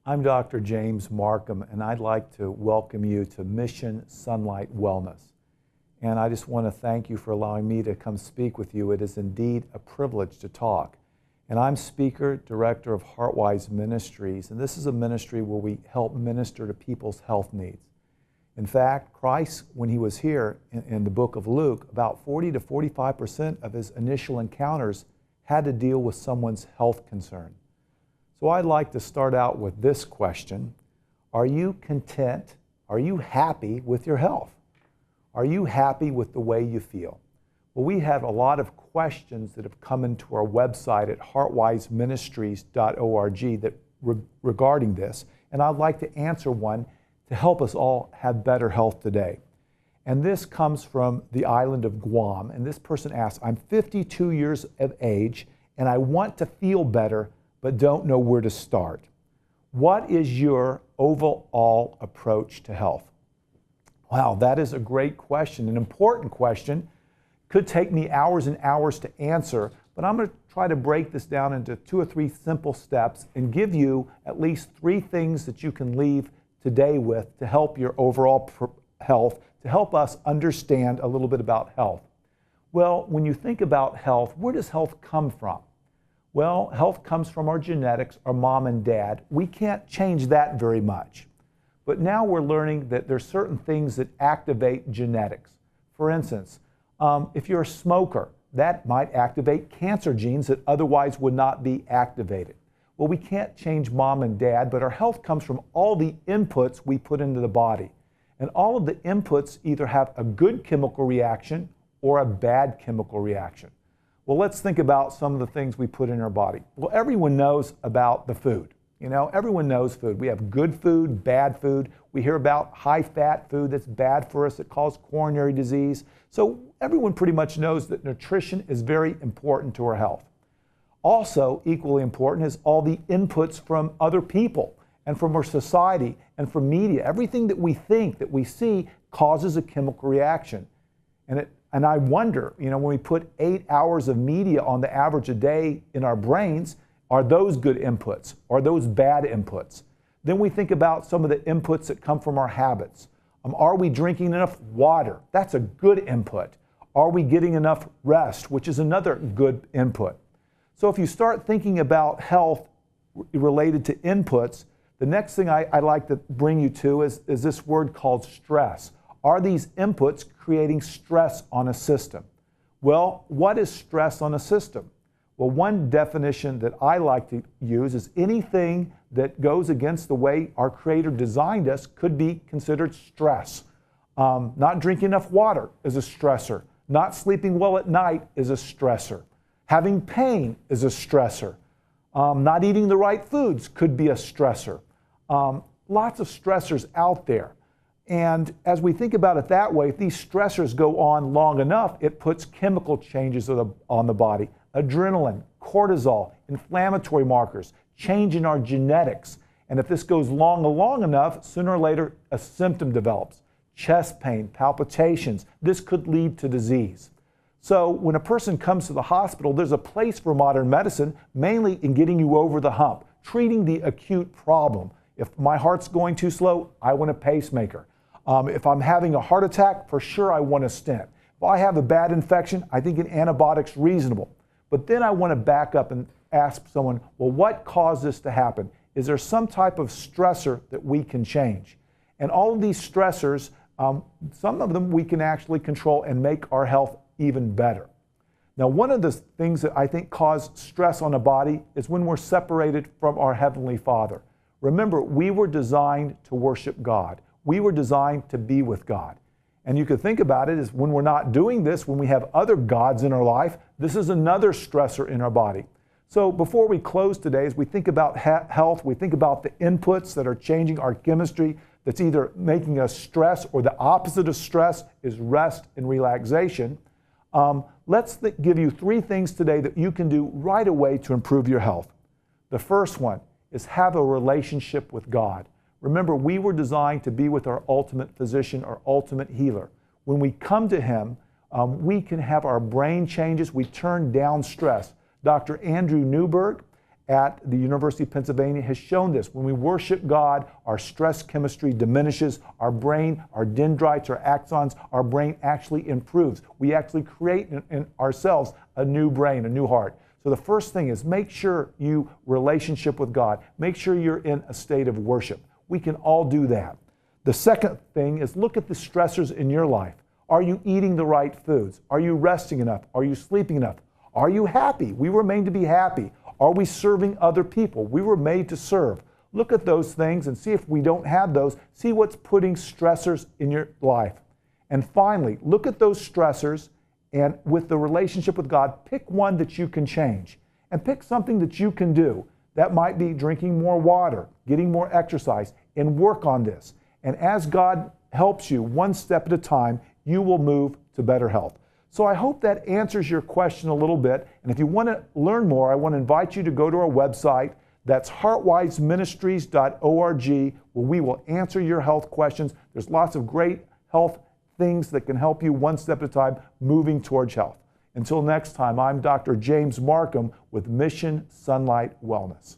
I'm Dr. James Markham, and I'd like to welcome you to Mission Sonlight Wellness. And I just want to thank you for allowing me to come speak with you. It is indeed a privilege to talk. And I'm speaker, director of Heartwise Ministries, and this is a ministry where we help minister to people's health needs. In fact, Christ, when he was here in the book of Luke, about 40 to 45% of his initial encounters had to deal with someone's health concern. So I'd like to start out with this question. Are you content? Are you happy with your health? Are you happy with the way you feel? Well, we have a lot of questions that have come into our website at heartwiseministries.org regarding this, and I'd like to answer one to help us all have better health today. And this comes from the island of Guam, and this person asks, I'm 52 years of age, and I want to feel better, but don't know where to start. What is your overall approach to health? Wow, that is a great question, an important question. Could take me hours and hours to answer, but I'm going to try to break this down into 2 or 3 simple steps and give you at least 3 things that you can leave today with to help your overall health, to help us understand a little bit about health. Well, when you think about health, where does health come from? Well, health comes from our genetics, our mom and dad. We can't change that very much. But now we're learning that there's certain things that activate genetics. For instance, if you're a smoker, that might activate cancer genes that otherwise would not be activated. Well, we can't change mom and dad, but our health comes from all the inputs we put into the body. And all of the inputs either have a good chemical reaction or a bad chemical reaction. Well, let's think about some of the things we put in our body. Well, everyone knows about the food. You know, everyone knows food. We have good food, bad food. We hear about high-fat food that's bad for us, that causes coronary disease. So everyone pretty much knows that nutrition is very important to our health. Also, equally important is all the inputs from other people and from our society and from media. Everything that we think, that we see, causes a chemical reaction. And I wonder, you know, when we put 8 hours of media on the average a day in our brains, are those good inputs? Are those bad inputs? Then we think about some of the inputs that come from our habits. Are we drinking enough water? That's a good input. Are we getting enough rest, which is another good input? So if you start thinking about health related to inputs, the next thing I'd like to bring you to is this word called stress. Are these inputs creating stress on a system? Well, what is stress on a system? Well, one definition that I like to use is anything that goes against the way our Creator designed us could be considered stress. Not drinking enough water is a stressor. Not sleeping well at night is a stressor. Having pain is a stressor. Not eating the right foods could be a stressor. Lots of stressors out there. And as we think about it that way, if these stressors go on long enough, it puts chemical changes on the body. Adrenaline, cortisol, inflammatory markers, change in our genetics. And if this goes long enough, sooner or later, a symptom develops. Chest pain, palpitations. This could lead to disease. So when a person comes to the hospital, there's a place for modern medicine, mainly in getting you over the hump, treating the acute problem. If my heart's going too slow, I want a pacemaker. If I'm having a heart attack, for sure I want a stent. If I have a bad infection, I think an antibiotic's reasonable. But then I want to back up and ask someone, well, what caused this to happen? Is there some type of stressor that we can change? And all of these stressors, some of them we can actually control and make our health even better. Now, one of the things that I think cause stress on a body is when we're separated from our Heavenly Father. Remember, we were designed to worship God. We were designed to be with God. And you could think about it as when we're not doing this, when we have other gods in our life, this is another stressor in our body. So before we close today, as we think about health, we think about the inputs that are changing our chemistry, that's either making us stress, or the opposite of stress is rest and relaxation. Let's give you 3 things today that you can do right away to improve your health. The first one is have a relationship with God. Remember, we were designed to be with our ultimate physician, our ultimate healer. When we come to Him, we can have our brain changes. We turn down stress. Dr. Andrew Newberg at the University of Pennsylvania has shown this. When we worship God, our stress chemistry diminishes, our brain, our dendrites, our axons, our brain actually improves. We actually create in ourselves a new brain, a new heart. So the first thing is make sure you relationship with God. Make sure you're in a state of worship. We can all do that. The second thing is look at the stressors in your life. Are you eating the right foods? Are you resting enough? Are you sleeping enough? Are you happy? We were made to be happy. Are we serving other people? We were made to serve. Look at those things and see if we don't have those. See what's putting stressors in your life. And finally, look at those stressors and with the relationship with God, pick one that you can change and pick something that you can do. That might be drinking more water, getting more exercise, and work on this. And as God helps you one step at a time, you will move to better health. So I hope that answers your question a little bit. And if you want to learn more, I want to invite you to go to our website. That's heartwiseministries.org, where we will answer your health questions. There's lots of great health things that can help you one step at a time moving towards health. Until next time, I'm Dr. James Markham with Mission Sonlight Wellness.